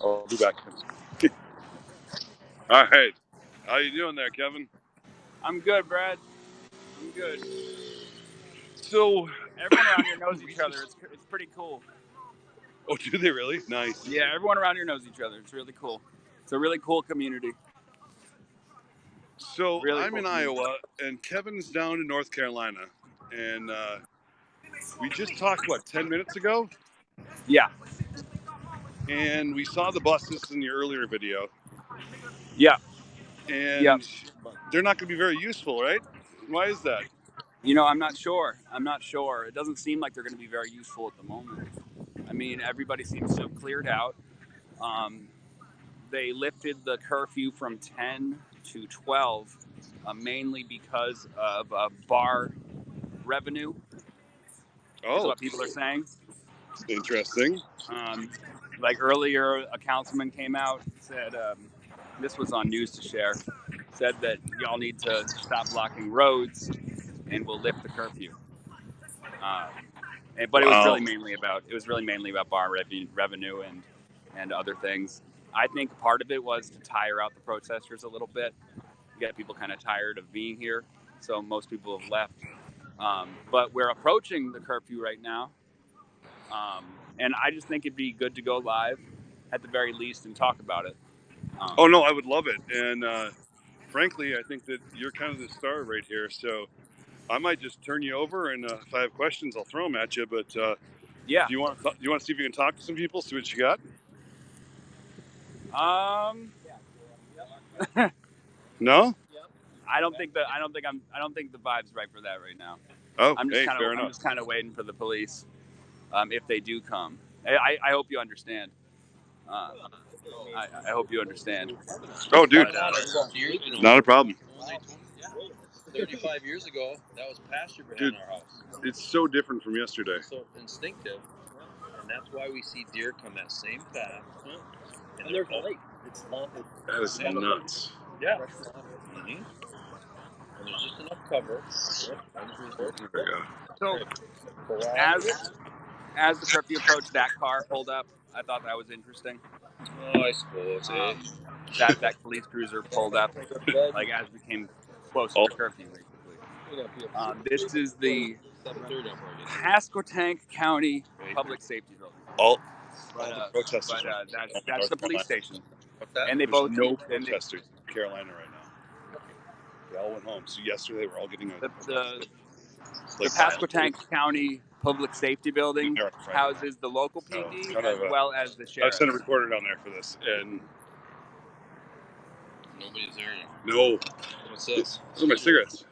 I'll be back. All right. How you doing there, Kevin? I'm good, Brad. I'm good. So everyone around here knows each other. It's pretty cool. Oh, do they really? Nice. Yeah, everyone around here knows each other. It's really cool. It's a really cool community. So really I'm cool in community. Iowa, and Kevin's down in North Carolina, and we just talked 10 minutes ago. Yeah. And we saw the buses in the earlier video. Yeah. And they're not going to be very useful, right? Why is that? You know, I'm not sure. It doesn't seem like they're going to be very useful at the moment. I mean, everybody seems to have cleared out. They lifted the curfew from 10 to 12, mainly because of bar revenue. Is what people are saying. Interesting. Like earlier, a councilman came out and said, this was on News to Share, said that y'all need to stop blocking roads and we'll lift the curfew. But it was really mainly about bar revenue and other things. I think part of it was to tire out the protesters a little bit, get people kind of tired of being here. So most people have left. But we're approaching the curfew right now. And I just think it'd be good to go live at the very least and talk about it. Oh, no, I would love it. And frankly, I think that you're kind of the star right here. So I might just turn you over, and if I have questions, I'll throw them at you. But yeah, do you want to see if you can talk to some people, see what you got? No. I don't think the vibe's right for that right now. Oh, I'm just kind of waiting for the police, if they do come. I hope you understand. I hope you understand. Oh, dude, not a problem. 35 years ago, that was pasture behind our house. It's so different from yesterday. It's so instinctive, and that's why we see deer come that same path. And there's a lake. It's that is nuts. Yeah. Mm-hmm. And there's just enough cover. So, as the curfew approached, that car pulled up. I thought that was interesting. Oh, I suppose. That police cruiser pulled up, like as we came closer to curfew, basically. This is the Pasquotank County Public Safety Building. The protesters. That's the police station. And they both no protesters in Carolina right now. They all went home. So yesterday, they were all getting the Pasquotank County Public Safety Building houses the local PD as well as the sheriff. I've sent a recorder down there for this, and nobody's there yet. No. What's this? Those are my cigarettes.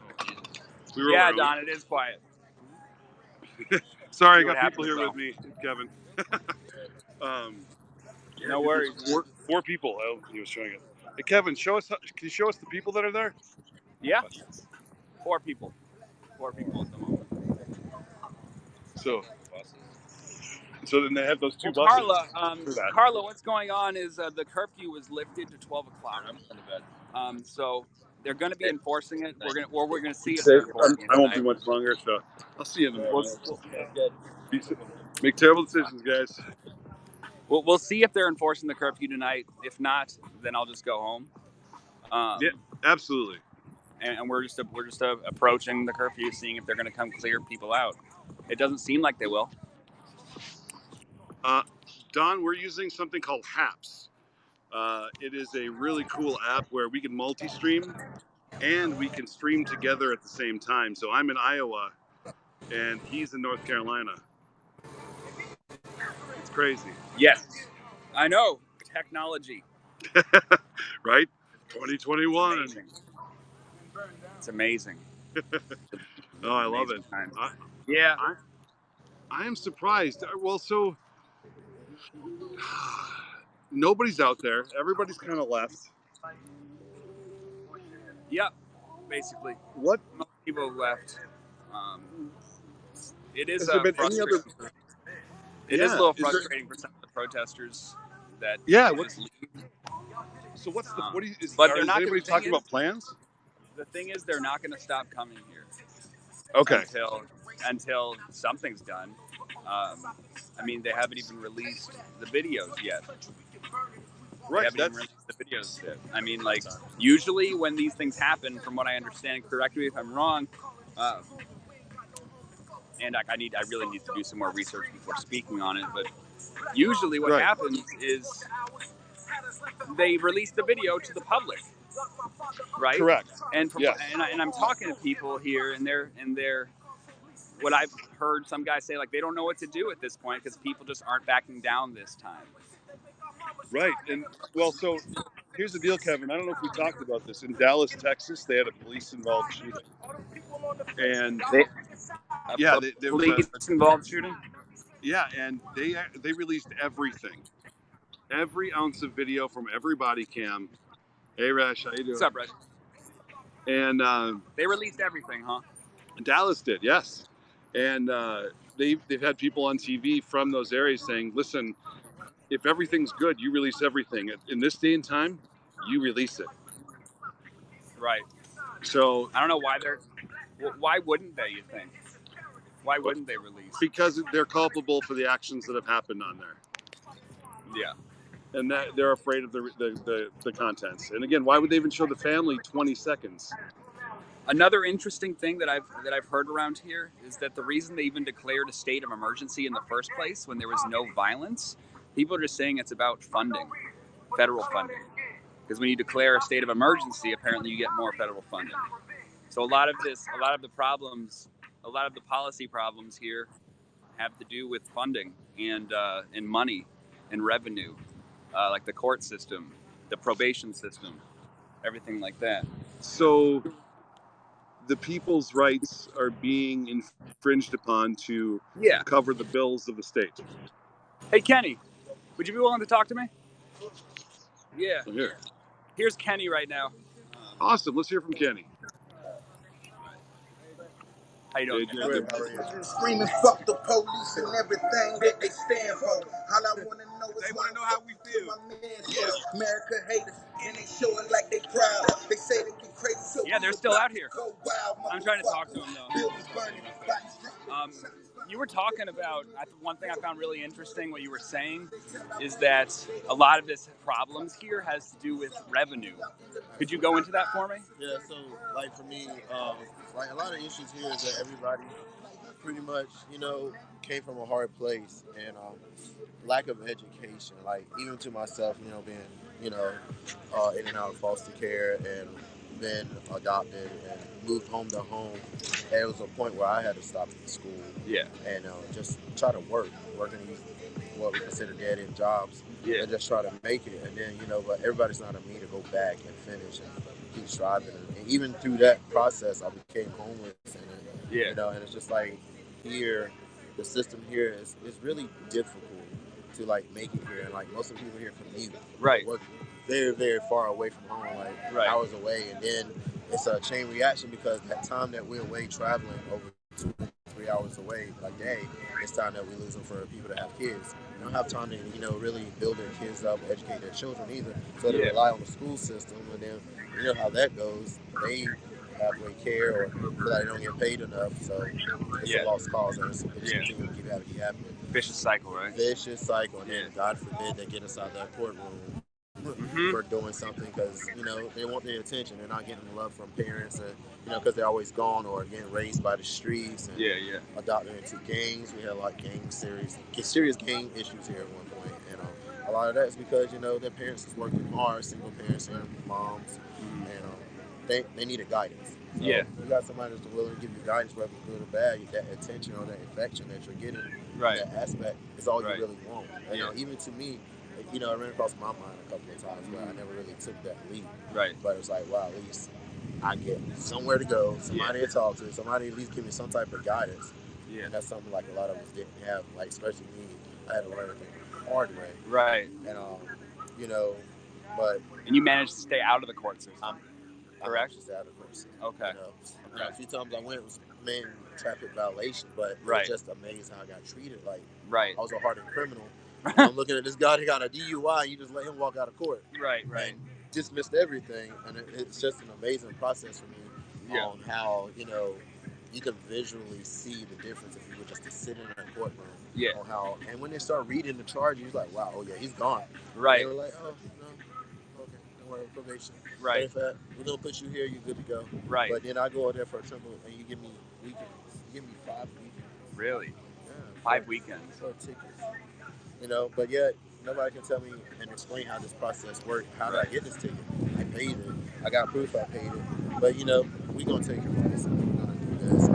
Yeah, Don, it is quiet. Sorry, I got people here with me, Kevin. No worries. Four people. He was showing it. Hey, Kevin, can you show us the people that are there? Yeah. 4 people. 4 people at the moment. So then they have those 2 buses. Carla, what's going on is the curfew was lifted to 12 o'clock. So they're going to be enforcing it. We're going to see if they're enforcing it. I won't be much longer, so I'll see you in the morning. Make terrible decisions, guys. We'll see if they're enforcing the curfew tonight. If not, then I'll just go home. Yeah, absolutely. And we're just approaching the curfew, seeing if they're going to come clear people out. It doesn't seem like they will. Don, we're using something called Haps. It is a really cool app where we can multi-stream and we can stream together at the same time. So I'm in Iowa and he's in North Carolina. It's crazy. Yes, I know. Technology. Right? 2021. It's amazing. Oh, I love it. Yeah. I am surprised. Well, so nobody's out there. Everybody's kind of left. Yep, basically. What? Most people left. It is frustrating. It is a little frustrating for some of the protesters that just leave. So what's the? What is? But they're not. Anybody talking about plans? The thing is, they're not going to stop coming here. Okay. Until something's done. I mean, they haven't even released the videos yet. They haven't even released the videos yet. I mean, like, usually when these things happen, from what I understand, correct me if I'm wrong, and I really need to do some more research before speaking on it, but usually what happens is they release the video to the public, right? Correct. And and I'm talking to people here, and they're what I've heard some guys say, like, they don't know what to do at this point because people just aren't backing down this time. Right. And well, so here's the deal, Kevin. I don't know if we talked about this. In Dallas, Texas, they had a police-involved shooting. And there was a police-involved shooting. Yeah, and they released everything, every ounce of video from every body cam. Hey, Rash, how you doing? What's up, Rash? And they released everything, huh? Dallas did, yes. And they've had people on TV from those areas saying, "Listen, if everything's good, you release everything. In this day and time, you release it." Right. So I don't know why why wouldn't they, you think? Why wouldn't they release? Because they're culpable for the actions that have happened on there. Yeah. And that they're afraid of the contents. And again, why would they even show the family 20 seconds? Another interesting thing that I've heard around here is that the reason they even declared a state of emergency in the first place, when there was no violence, people are just saying it's about funding, federal funding. Because when you declare a state of emergency, apparently you get more federal funding. So a lot of the policy problems here have to do with funding and money and revenue, like the court system, the probation system, everything like that. So the people's rights are being infringed upon to cover the bills of the state. Hey, Kenny, would you be willing to talk to me? Yeah. Here. Here's Kenny right now. Awesome. Let's hear from Kenny. How you doing? Screaming, fuck the police and everything that they stand for. All I want to know is they want to know how we feel. America haters, and they show it like they proud. They say they get crazy. So yeah, they're still out here. I'm trying to talk to them though. You were talking about, one thing I found really interesting, what you were saying, is that a lot of this problems here has to do with revenue. Could you go into that for me? Yeah, so like for me, like a lot of issues here is that everybody pretty much, came from a hard place and lack of education. Like even to myself, being, in and out of foster care and been adopted and moved home to home. And it was a point where I had to stop at school. Yeah. And just try to work in these what we consider dead-end jobs. Yeah. And just try to make it. And then, but everybody's not on me to go back and finish and keep striving. And even through that process, I became homeless. And, and it's just like here, the system here is really difficult to like make it here. And like most of the people here commute. Right. Work very, very far away from home, like hours away. And then it's a chain reaction because that time that we're away traveling over 2 to 3 hours away a day, it's time that we lose them for people that have kids. They don't have time to, really build their kids up, educate their children either. So they rely on the school system, and then you know how that goes. They halfway care or feel like they don't get paid enough. So it's a lost cause, and it's continue to keep happening. Vicious cycle, right? Vicious cycle, and then God forbid they get inside that courtroom. For doing something because they want their attention. They're not getting love from parents, and because they're always gone or getting raised by the streets and adopted into gangs. We had a lot of serious gang issues here at one point, and a lot of that is because their parents is working hard, single parents and moms, and they needed guidance. So you got somebody that's willing to give you guidance, whether good or bad. That attention or that affection that you're getting, that aspect is all you really want. And even to me. It ran across my mind a couple of times, but I never really took that leap. Right. But it was like, wow, at least I get somewhere to go, somebody to talk to, somebody at least give me some type of guidance. Yeah. And that's something like a lot of us didn't have, like especially me. I had to learn the hard way. Right. And but and you managed to stay out of the court system. Correct. Just out of the court system. Okay. A few times I went, it was traffic violation, but it was just amazing how I got treated. Like I was a hardened criminal. I'm looking at this guy, he got a DUI, you just let him walk out of court. Right. And dismissed everything. And it's just an amazing process for me on how, you can visually see the difference if you were just to sit in that courtroom. Yeah. On how, and when they start reading the charges, you're like, wow, he's gone. Right. And they were like, on probation. Right. But if we're gonna put you here, you're good to go. Right. But then I go out there for a temple, and you give me weekends. You give me 5 weekends. Really? Yeah. 5 weekends. For tickets. But yet nobody can tell me and explain how this process worked. How did I get this ticket? I paid it. I got proof I paid it. But we gonna take your price and we're gonna do this.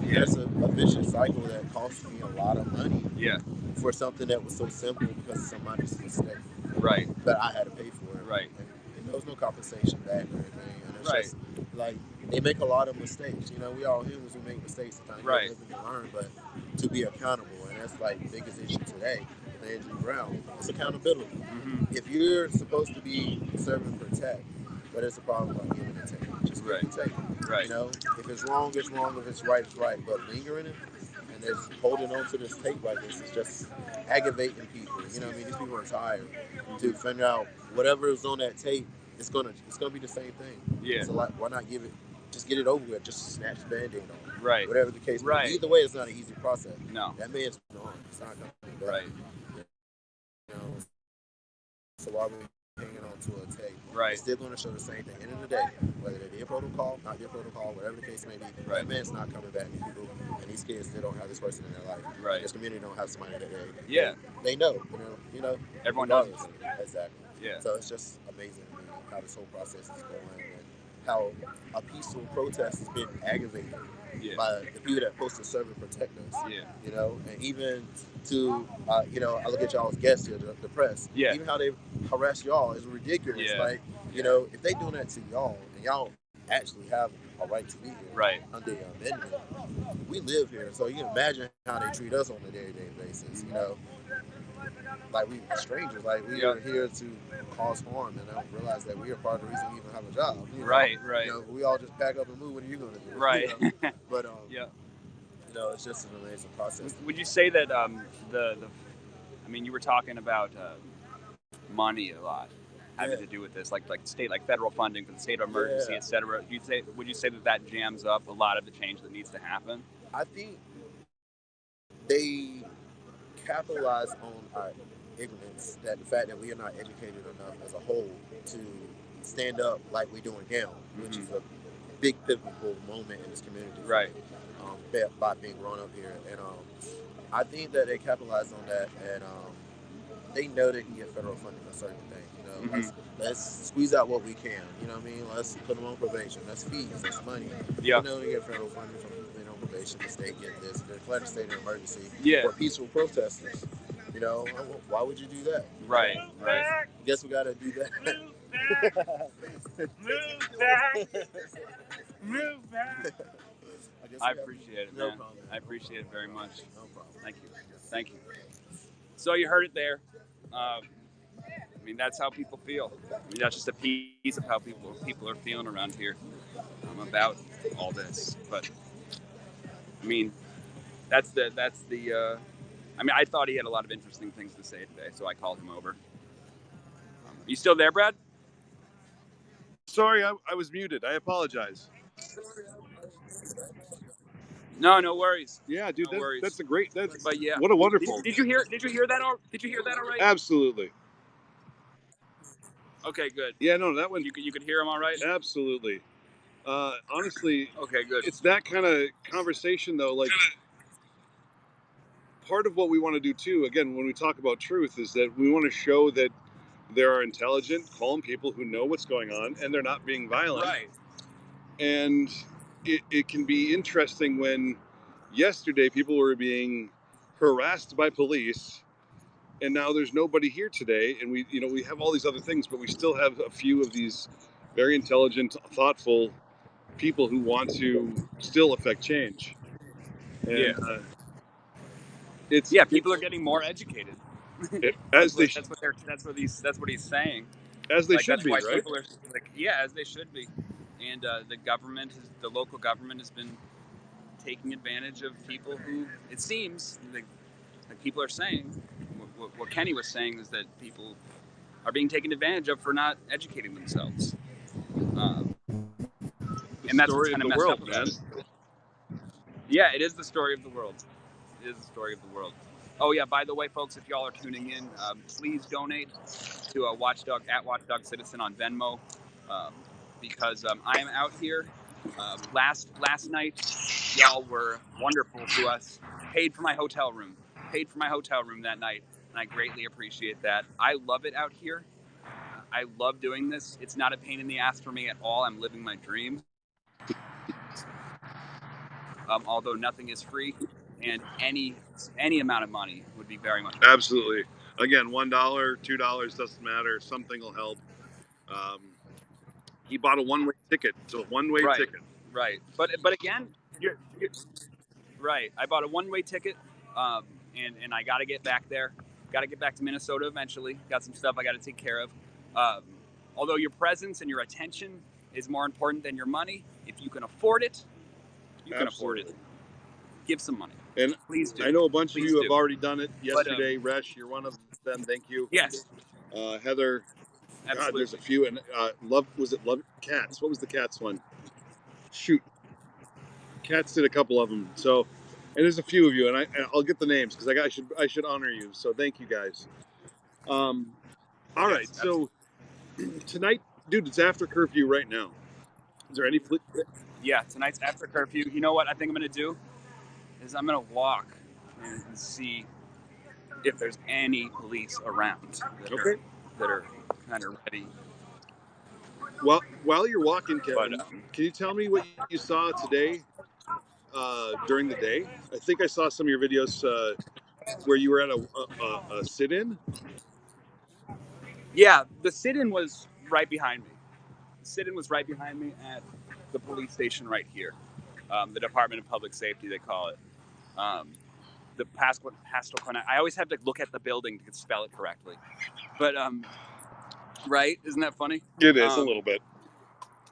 Yeah. That's a vicious cycle that cost me a lot of money. Yeah. For something that was so simple because of somebody's mistake. Right. But I had to pay for it. Right. And there was no compensation back or anything. And it's Right. just like they make a lot of mistakes. We all humans who make mistakes sometimes. Right. We can learn, but to be accountable, and that's like the biggest issue today. Andrew Brown, it's accountability. Mm-hmm. If you're supposed to be serve and protect, but it's a problem about giving and taking. Just give and take. Right. If it's wrong, it's wrong. If it's right, it's right. But lingering it and just holding on to this tape like this is just aggravating people. These people are tired to figure out whatever is on that tape. It's gonna be the same thing. Yeah. So why not give it? Just get it over with. Just snatch the Band-Aid on. Right. Whatever the case. Right. Either way, it's not an easy process. No. That man's gone. It's not gonna be Right. So why are we hanging on to a tape? Right. It's still going to show the same thing. End of the day, whether they did protocol, not did protocol, whatever the case may be, that man's not coming back. And these kids still don't have this person in their life. Right. This community don't have somebody that they know. Everyone knows. Exactly. Yeah. So it's just amazing how this whole process is going and how a peaceful protest has been aggravated by the people that supposed to serve and protect us. Yeah. And even to I look at y'all as guests here, the press. Yeah. Even how they harass y'all is ridiculous. Yeah. Like, if they doing that to y'all and y'all actually have a right to be here under your amendment, we live here. So you can imagine how they treat us on a day-to-day basis, Like we strangers, like we are here to cause harm, and I don't realize that we are part of the reason we even have a job. Right. We all just pack up and move. What are you going to do? Right. But it's just an amazing process. Would you say that you were talking about money a lot having to do with this, like state, like federal funding for the state of emergency, et cetera. Would you say that jams up a lot of the change that needs to happen? I think they capitalize on our ignorance, that the fact that we are not educated enough as a whole to stand up like we're doing now, which is a big pivotal moment in this community. Right. By being grown up here. And I think that they capitalize on that, and they know they can get federal funding for certain things. Let's squeeze out what we can. Let's put them on probation. That's fees. That's money. Yeah. They get federal funding from people being on probation. The state get this. They declare the state of emergency for peaceful protesters. Why would you do that? Right. I guess we gotta do that. Move back. I appreciate it, man. No problem. I appreciate it very much. No problem. Thank you. So you heard it there. That's how people feel. That's just a piece of how people are feeling around here about all this. But that's the. I thought he had a lot of interesting things to say today, so I called him over. You still there, Brad? Sorry, I was muted. I apologize. No worries. Yeah, dude, no worries. That's a great. But yeah, what a wonderful. Did you hear that? Did you hear that all right? Absolutely. Okay, good. Yeah, no, that one. You could hear him all right. Absolutely. Honestly. Okay, good. It's that kind of conversation, though. Like, part of what we want to do too, again, when we talk about truth, is that we want to show that there are intelligent, calm people who know what's going on, and they're not being violent. Right. And it can be interesting when yesterday people were being harassed by police, and now there's nobody here today, and we have all these other things, but we still have a few of these very intelligent, thoughtful people who want to still affect change. And, people are getting more educated. That's what he's saying. As they should be, right? People are as they should be. And the local government has been taking advantage of people who, it seems, like people are saying, what Kenny was saying is that people are being taken advantage of for not educating themselves. And that's what's kind of messed up about it. Yeah, it is the story of the world. It is the story of the world. Oh yeah, by the way, folks, if y'all are tuning in, please donate to a Watchdog Citizen on Venmo, because I am out here. Last night, y'all were wonderful to us. Paid for my hotel room that night, and I greatly appreciate that. I love it out here. I love doing this. It's not a pain in the ass for me at all. I'm living my dream. Although nothing is free, and any amount of money would be very much appreciated. Absolutely. Again, $1, $2 doesn't matter. Something will help. He bought a one-way ticket, so a one-way Right. ticket. Right, but again, you're right. I bought a one-way ticket, and I got to get back there. Got to get back to Minnesota eventually. Got some stuff I got to take care of. Although your presence and your attention is more important than your money, if you can afford it, you can afford it. Give some money. And please do. I know a bunch Please of you do. have already done it yesterday. Resh, you're one of them. Thank you. Yes. Heather. Absolutely. God, there's a few. And Love Cats? What was the Cats one? Shoot. Cats did a couple of them. So, and there's a few of you, and I'll get the names because I should honor you. So thank you guys. All right. So tonight, dude, it's after curfew right now. Is there any? Yeah, tonight's after curfew. You know what I think I'm gonna do is I'm gonna walk and see if there's any police around that are kind of ready. Well, while you're walking, Kevin, But, can you tell me what you saw today during the day? I think I saw some of your videos where you were at a sit-in. Yeah, the sit-in was right behind me. The sit-in was right behind me at the police station right here. The Department of Public Safety, they call it. The Pascal. I always have to look at the building to spell it correctly. But right? Isn't that funny? It is a little bit.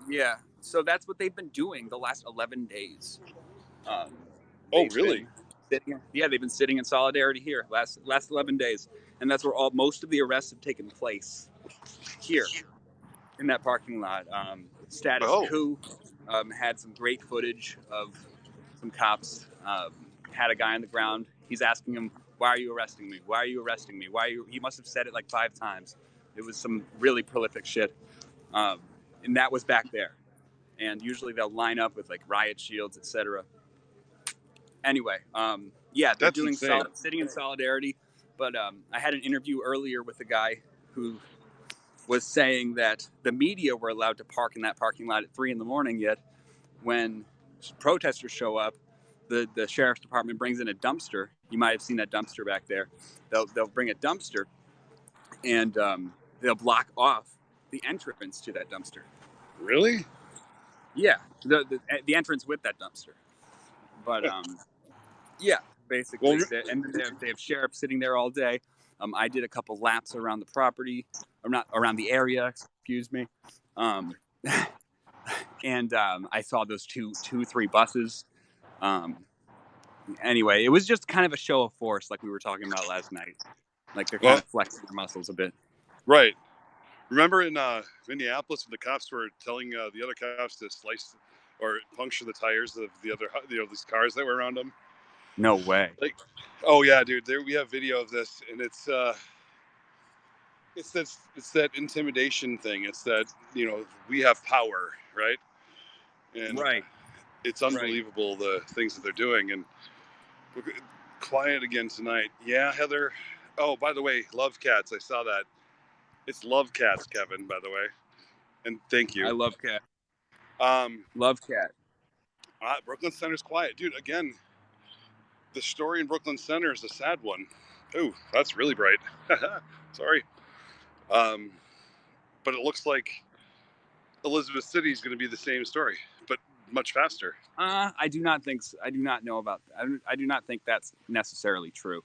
Yeah. So that's what they've been doing the last 11 days. Oh, really? They've been sitting in solidarity here last 11 days, and that's where most of the arrests have taken place. Here, in that parking lot. Status Coup had some great footage of some cops. Had a guy on the ground. He's asking him, "Why are you arresting me? Why are you arresting me? Why are you?" He must have said it like 5 times. It was some really prolific shit, and that was back there. And usually they'll line up with like riot shields, etc. Anyway, yeah, they're doing sitting in solidarity. But I had an interview earlier with a guy who was saying that the media were allowed to park in that parking lot at 3 a.m. Yet when protesters show up, the sheriff's department brings in a dumpster. You might have seen that dumpster back there. They'll bring a dumpster, and they'll block off the entrance to that dumpster. Really? Yeah, the entrance with that dumpster. But yeah, basically, and they have sheriffs sitting there all day. I did a couple laps around the property, or not around the area, excuse me. And I saw those 3 buses. Anyway, it was just kind of a show of force, like we were talking about last night. Like they're kind of flexing their muscles a bit. Right. Remember in Minneapolis when the cops were telling the other cops to slice or puncture the tires of the other, these cars that were around them? No way. Like, oh yeah, dude. We have video of this, and it's that intimidation thing. It's that we have power, right? And right. It's unbelievable the things that they're doing. And quiet again tonight. Yeah, Heather. Oh, by the way, Love Cats. I saw that. It's Love Cats, Kevin, by the way. And thank you. I love Cat. Love Cat. Brooklyn Center's quiet. Dude, again, the story in Brooklyn Center is a sad one. Ooh, that's really bright. Sorry. But it looks like Elizabeth City is going to be the same story, but much faster. I do not think so. I do not know about that. I do not think that's necessarily true.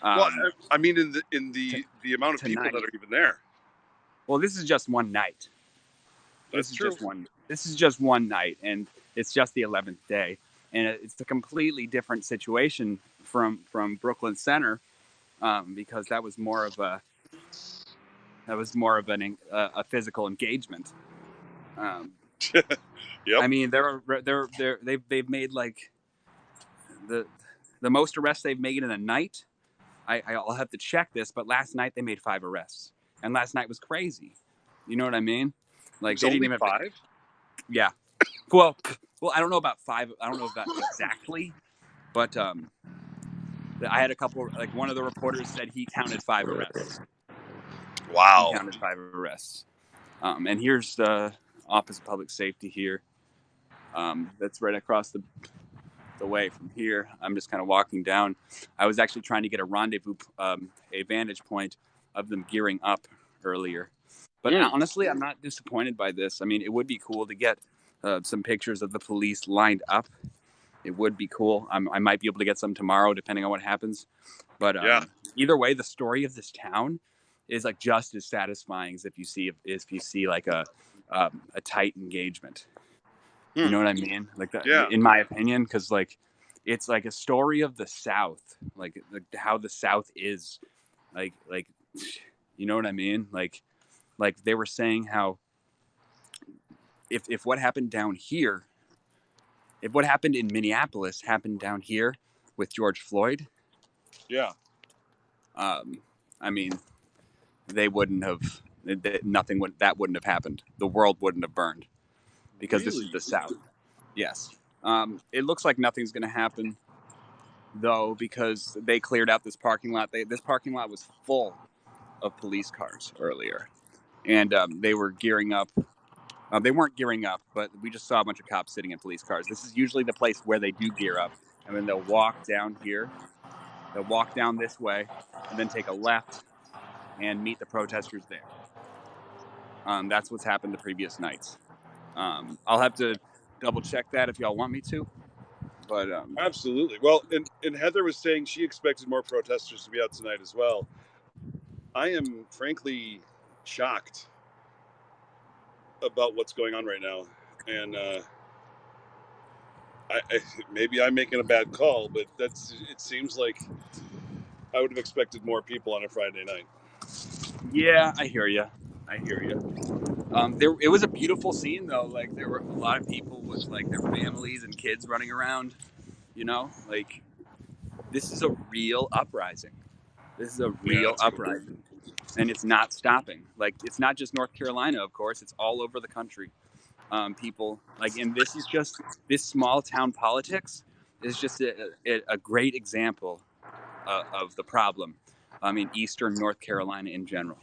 Well, I mean, in the amount of people that are even there. Well, this is just one night. This is just one night, and it's just the 11th day, and it's a completely different situation from Brooklyn Center, because that was more of a physical engagement. Yep. I mean, they've made like the most arrests they've made in a night I'll have to check this, but last night they made 5 arrests, and last night was crazy. You know what I mean? Like It's they didn't only even 5. Yeah. Well, I don't know about 5. I don't know about exactly, but I had a couple. Like one of the reporters said he counted 5 arrests. Wow. He counted 5 arrests. And here's the Office of Public Safety here. That's right across the way from here. I'm just kind of walking down. I was actually trying to get a rendezvous, a vantage point of them gearing up earlier. But honestly, I'm not disappointed by this. I mean, it would be cool to get some pictures of the police lined up. It would be cool. I might be able to get some tomorrow, depending on what happens. But either way, the story of this town is like just as satisfying as if you see like a tight engagement. You know what I mean? Like that, in my opinion, because like it's like a story of the South, like how the South is, like you know what I mean? Like they were saying how if what happened down here, if what happened in Minneapolis happened down here with George Floyd, I mean, they wouldn't have, that wouldn't have happened. The world wouldn't have burned because this is the South. Yes. It looks like nothing's going to happen, though, because they cleared out this parking lot. This parking lot was full of police cars earlier, and they were gearing up. They weren't gearing up, but we just saw a bunch of cops sitting in police cars. This is usually the place where they do gear up. And then they'll walk down here. They'll walk down this way and then take a left and meet the protesters there. That's what's happened the previous nights. I'll have to double check that if y'all want me to. But absolutely. Well, and Heather was saying she expected more protesters to be out tonight as well. I am frankly shocked about what's going on right now, and maybe I'm making a bad call, but it seems like I would have expected more people on a Friday night. Yeah, I hear you. It was a beautiful scene though. Like there were a lot of people with like their families and kids running around. You know, like this is a real uprising. And it's not stopping. Like it's not just North Carolina, of course. It's all over the country. People like, and this small town politics is just a great example of the problem. I mean, Eastern North Carolina in general.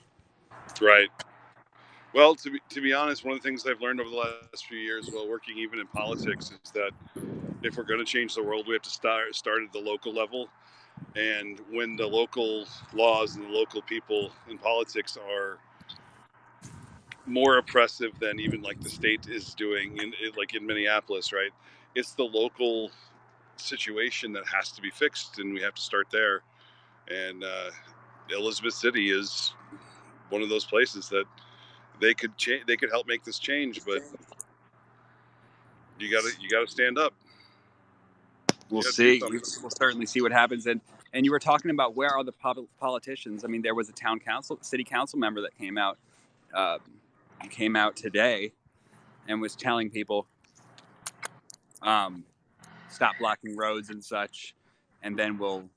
Right. Well, to be honest, one of the things I've learned over the last few years while working even in politics is that if we're going to change the world, we have to start at the local level. And when the local laws and the local people in politics are more oppressive than even like the state is doing, like in Minneapolis, right? It's the local situation that has to be fixed, and we have to start there. And Elizabeth City is one of those places that they could help make this change, but you gotta stand up. We'll see. We'll certainly see what happens. And you were talking about where are the politicians? I mean, there was a city council member that came out today and was telling people, stop blocking roads and such, and then we'll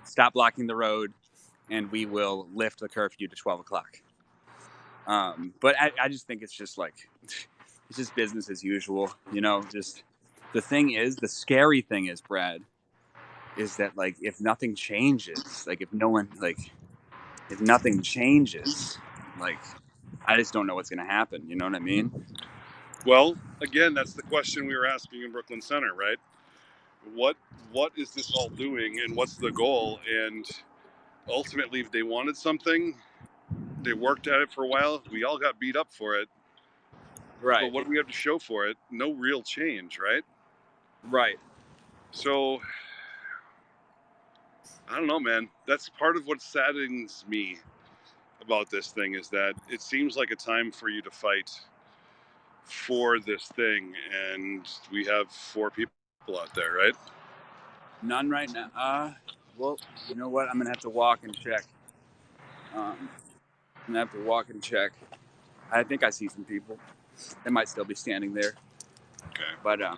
stop blocking the road, and we will lift the curfew to 12 o'clock. But I just think it's just like, it's just business as usual, you know. Just the scary thing is, Brad, is that like if nothing changes, like if nothing changes, like I just don't know what's gonna happen. You know what I mean? Well, again, that's the question we were asking in Brooklyn Center, right? What is this all doing, and what's the goal? And ultimately, if they wanted something, they worked at it for a while. We all got beat up for it. Right. But what do we have to show for it? No real change, right? Right. So, I don't know, man. That's part of what saddens me about this thing, is that it seems like a time for you to fight for this thing, and we have 4 people out there, right? None right now. Well, you know what? I'm gonna have to walk and check. I think I see some people. They might still be standing there. Okay. But I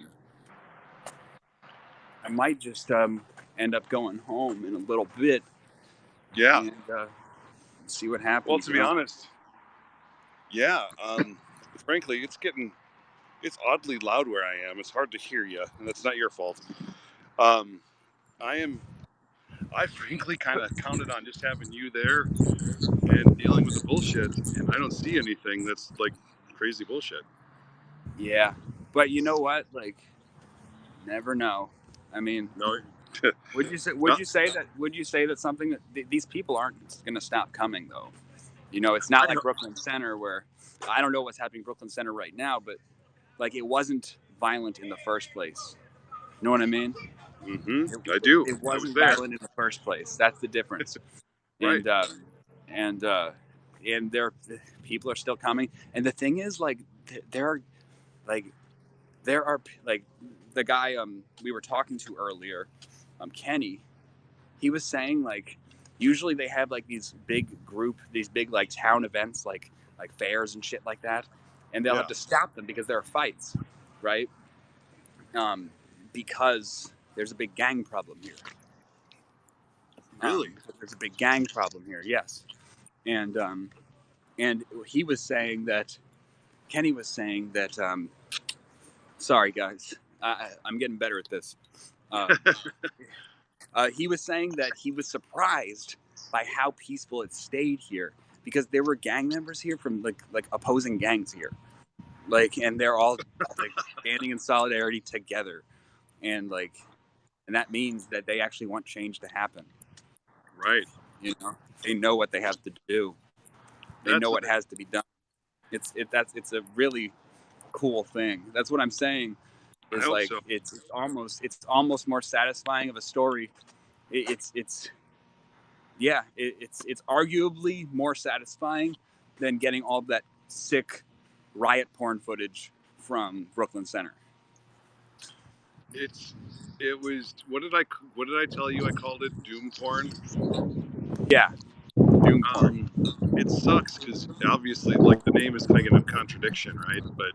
might just end up going home in a little bit Yeah. And see what happens. Well, to be honest, yeah. Frankly, it's oddly loud where I am. It's hard to hear you, and that's not your fault. I frankly kind of counted on just having you there and dealing with the bullshit, and I don't see anything that's like crazy bullshit. Yeah, but you know what? Like, never know. I mean, No. would you say that something that these people aren't going to stop coming though? You know, it's not like Brooklyn Center where I don't know what's happening in Brooklyn Center right now, but like it wasn't violent in the first place. You know what I mean? Mm-hmm. I do. It wasn't violent in the first place. That's the difference. Right. And there people are still coming. And the thing is, like, there are like the guy we were talking to earlier, Kenny. He was saying like usually they have like these big like town events like fairs and shit like that, and they'll have to stop them because there are fights, right? Because there's a big gang problem here. Really? There's a big gang problem here, yes. And he was saying that Kenny was saying that sorry guys, I'm getting better at this. He was saying that he was surprised by how peaceful it stayed here because there were gang members here from like opposing gangs here, like, and they're all like standing in solidarity together, and that means that they actually want change to happen. Right. You know, they know what they have to do. They know what has to be done. It's a really cool thing. That's what I'm saying. Is like so. It's almost more satisfying of a story. It's arguably more satisfying than getting all that sick riot porn footage from Brooklyn Center. It was what did I tell you? I called it doom porn. Yeah, doom porn. It sucks because obviously, like, the name is kind of a contradiction, right? But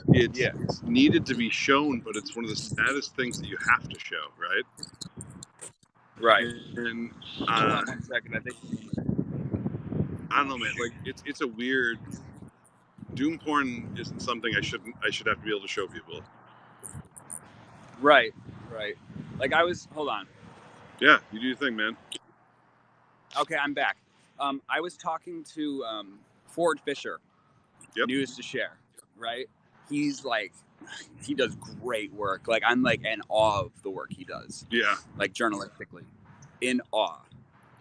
it's needed to be shown, but it's one of the saddest things that you have to show, right? Right. And hold on 1 second. I don't know, man. Like, it's a weird. Doom porn isn't something I should have to be able to show people. Right. Like hold on. Yeah, you do your thing, man. Okay, I'm back. I was talking to Ford Fisher, News to Share, right? He's like, he does great work. Like, I'm like in awe of the work he does. Yeah. Like, journalistically, in awe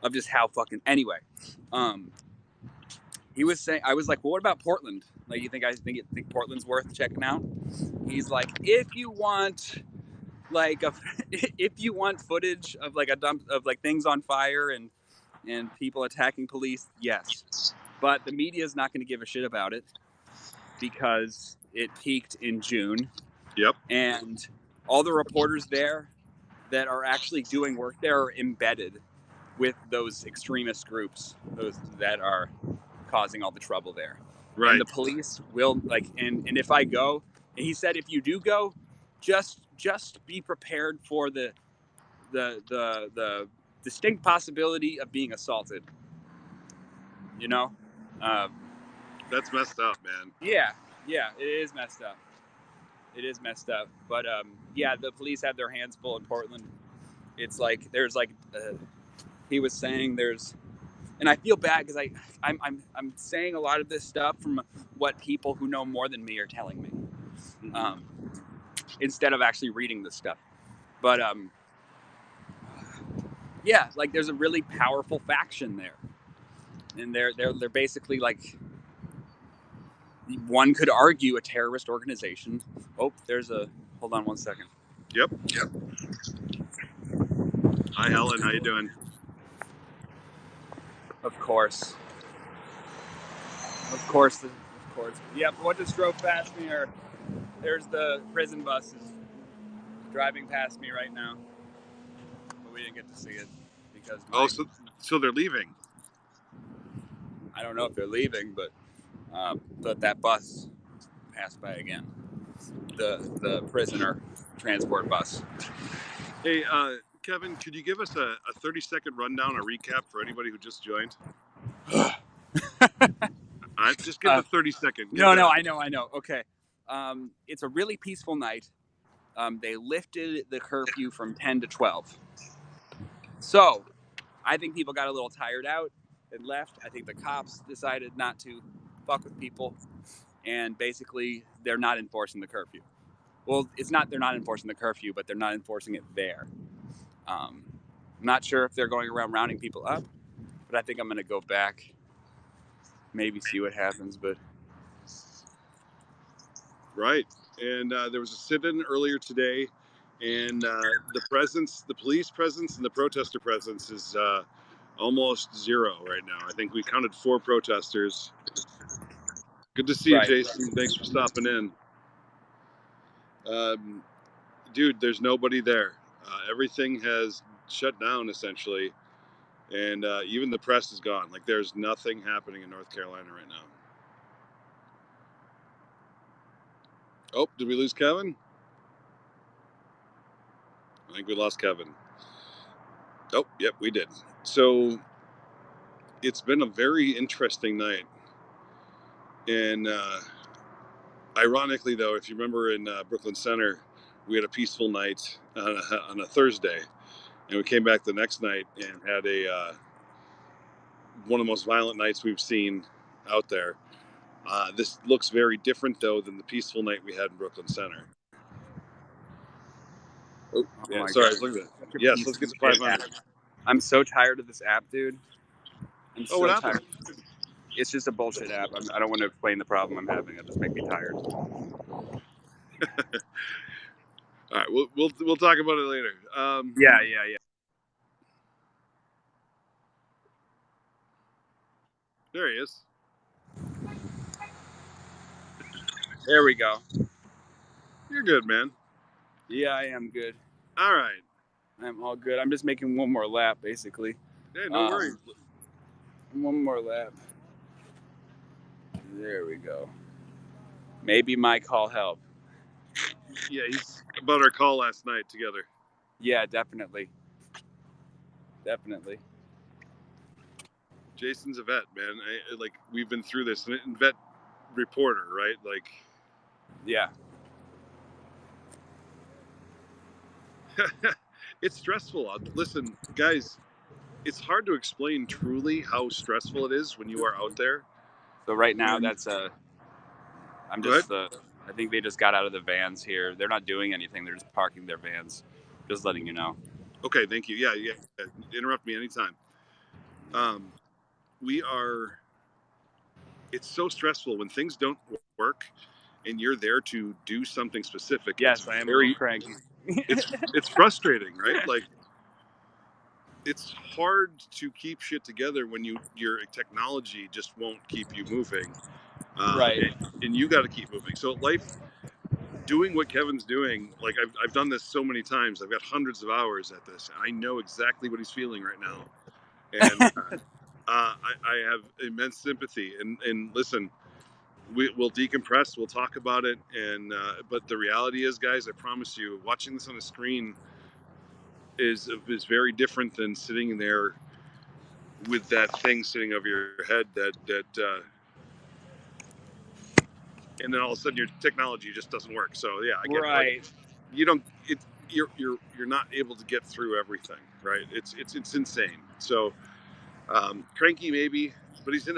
of just how fucking. Anyway, he was saying, I was like, well, what about Portland? Like, you think Portland's worth checking out? He's like, if you want footage of like a dump of like things on fire and people attacking police, yes, but the media is not going to give a shit about it because it peaked in June. Yep. And all the reporters there that are actually doing work there are embedded with those extremist groups, those that are causing all the trouble there. Right. And the police will and if I go, and he said if you do go, just be prepared for the distinct possibility of being assaulted. You know? That's messed up, man. Yeah, it is messed up. But the police have their hands full in Portland. It's like there's he was saying and I feel bad because I'm saying a lot of this stuff from what people who know more than me are telling me, instead of actually reading this stuff. But there's a really powerful faction there, and they're basically like, one could argue, a terrorist organization. Oh, hold on 1 second. Yep. Hi, Helen. How you doing? Of course. Yep. What just drove past me? There's the prison buses driving past me right now, but we didn't get to see it because. So they're leaving. I don't know if they're leaving, but that bus passed by again. The prisoner transport bus. Hey, Kevin, could you give us a 30-second rundown, a recap for anybody who just joined? Just give the 30-second. No, I know. Okay. It's a really peaceful night. They lifted the curfew from 10 to 12. So I think people got a little tired out and left. I think the cops decided not to fuck with people. And basically, they're not enforcing the curfew. Well, it's not they're not enforcing the curfew, but they're not enforcing it there. I'm not sure if they're going around rounding people up, but I think I'm going to go back, maybe see what happens. But Right. And there was a sit-in earlier today, and the police presence and the protester presence is almost zero right now. I think we counted 4 protesters. Good to see you, Jason. Thanks for stopping in. Dude, there's nobody there. Everything has shut down, essentially. And even the press is gone. Like, there's nothing happening in North Carolina right now. Oh, did we lose Kevin? I think we lost Kevin. Oh, yep, we did. So it's been a very interesting night. And ironically, though, if you remember in Brooklyn Center, we had a peaceful night on a Thursday. And we came back the next night and had one of the most violent nights we've seen out there. This looks very different, though, than the peaceful night we had in Brooklyn Center. Oh, yeah, sorry, I was looking at that. Yes, let's get to 500. I'm so tired of this app, dude. I'm so what happened? tired. It's just a bullshit app. I don't want to explain the problem I'm having. It just makes me tired. All right, we'll talk about it later. Yeah. There he is. There we go. You're good, man. Yeah, I am good. All right. I'm all good. I'm just making one more lap, basically. Yeah, no worries. One more lap. There we go. Maybe my call helped. Yeah, he's about our call last night together. Yeah, definitely. Jason's a vet, man. We've been through this. And vet reporter, right? Like, yeah. It's stressful. Listen, guys, it's hard to explain truly how stressful it is when you are out there. So right now, I think they just got out of the vans here. They're not doing anything. They're just parking their vans. Just letting you know. Okay, thank you. Yeah. Interrupt me anytime. It's so stressful when things don't work and you're there to do something specific. Yes, I am very cranky. It's frustrating, right? Like, it's hard to keep shit together when your technology just won't keep you moving. Right. And you got to keep moving. So life, doing what Kevin's doing, like I've done this so many times. I've got hundreds of hours at this. I know exactly what he's feeling right now. And I have immense sympathy. And listen, we'll decompress. We'll talk about it. And but the reality is, guys, I promise you, watching this on a screen is very different than sitting there with that thing sitting over your head and then all of a sudden your technology just doesn't work. So yeah, I get right. You're not able to get through everything, right? It's insane. So cranky maybe, but he's in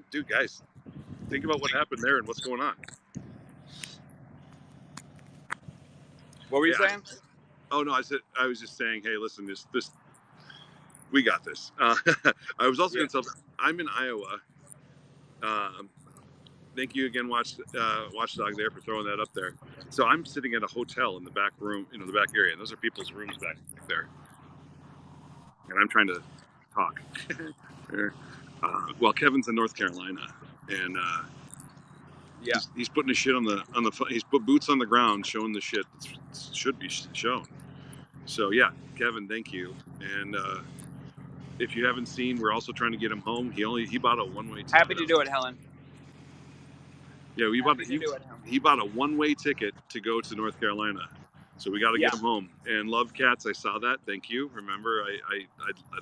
dude, guys, think about what happened there and what's going on. What were you saying? Oh no, I was just saying, hey, listen, this we got this. I was also going to tell. I'm in Iowa. Thank you again, Watchdog, there for throwing that up there. So I'm sitting at a hotel in the back room, the back area. And those are people's rooms back there, and I'm trying to talk. Well, Kevin's in North Carolina, and he's putting his shit on the. He's put boots on the ground, showing the shit that should be shown. So yeah, Kevin, thank you. And if you haven't seen, we're also trying to get him home. He bought a one-way ticket. Happy to do it, Helen. Yeah, he bought a one-way ticket to go to North Carolina. So we got to Yeah. get them home. And love cats. I saw that. Thank you. Remember, I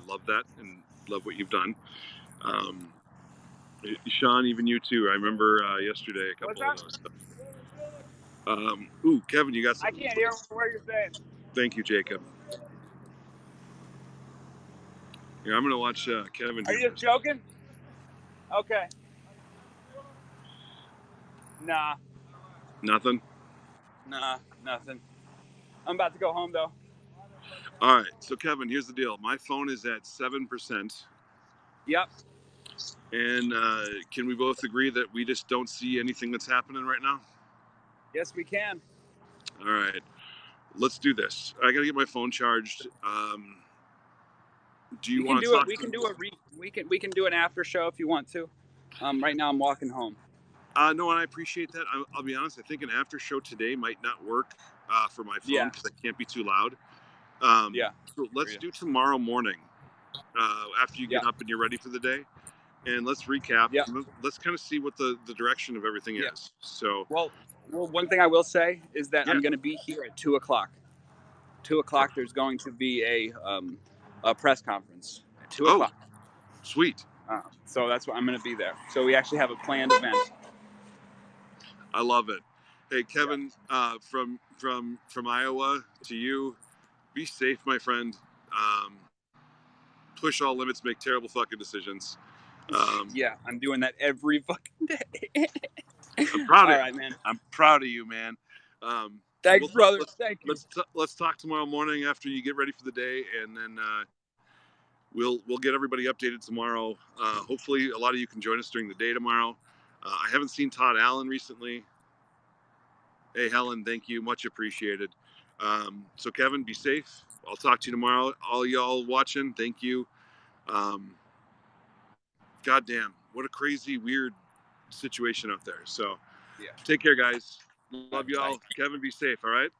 love that and love what you've done. Sean, even you too. I remember yesterday a couple of those. Ooh, Kevin, you got I something? can't hear what you're saying. Thank you, Jacob. Yeah, I'm gonna watch Kevin. Are you just joking? Okay. Nah, Nothing. nothing. I'm about to go home though. All right. So Kevin, here's the deal. My phone is at 7%. Yep. And can we both agree that we just don't see anything that's happening right now? Yes, we can. All right. Let's do this. I gotta get my phone charged. Do you We can want to do talk? it. We can do an after show if you want to. Right now I'm walking home. No, and I appreciate that. I'll be honest. I think an after show today might not work for my phone Yeah. because I can't be too loud. Yeah. So let's do tomorrow morning after you get Yeah. up and you're ready for the day, and let's recap. Yeah. Let's kind of see what the direction of everything Yeah. is. So Well, one thing I will say is that Yeah. I'm going to be here at 2:00. 2:00. There's going to be a press conference at 2:00. Sweet. So that's why I'm going to be there. So we actually have a planned event. I love it. Hey, Kevin, from Iowa to you, be safe, my friend. Push all limits, make terrible fucking decisions. Yeah, I'm doing that every fucking day. I'm proud of All you. right, man. I'm proud of you, man. Thanks, brother. Thank you. Let's talk tomorrow morning after you get ready for the day, and then we'll get everybody updated tomorrow. Hopefully, a lot of you can join us during the day tomorrow. I haven't seen Todd Allen recently. Hey, Helen, thank you. Much appreciated. So, Kevin, be safe. I'll talk to you tomorrow. All y'all watching, thank you. Goddamn, what a crazy, weird situation out there. So, take care, guys. Love y'all. Kevin, be safe, all right?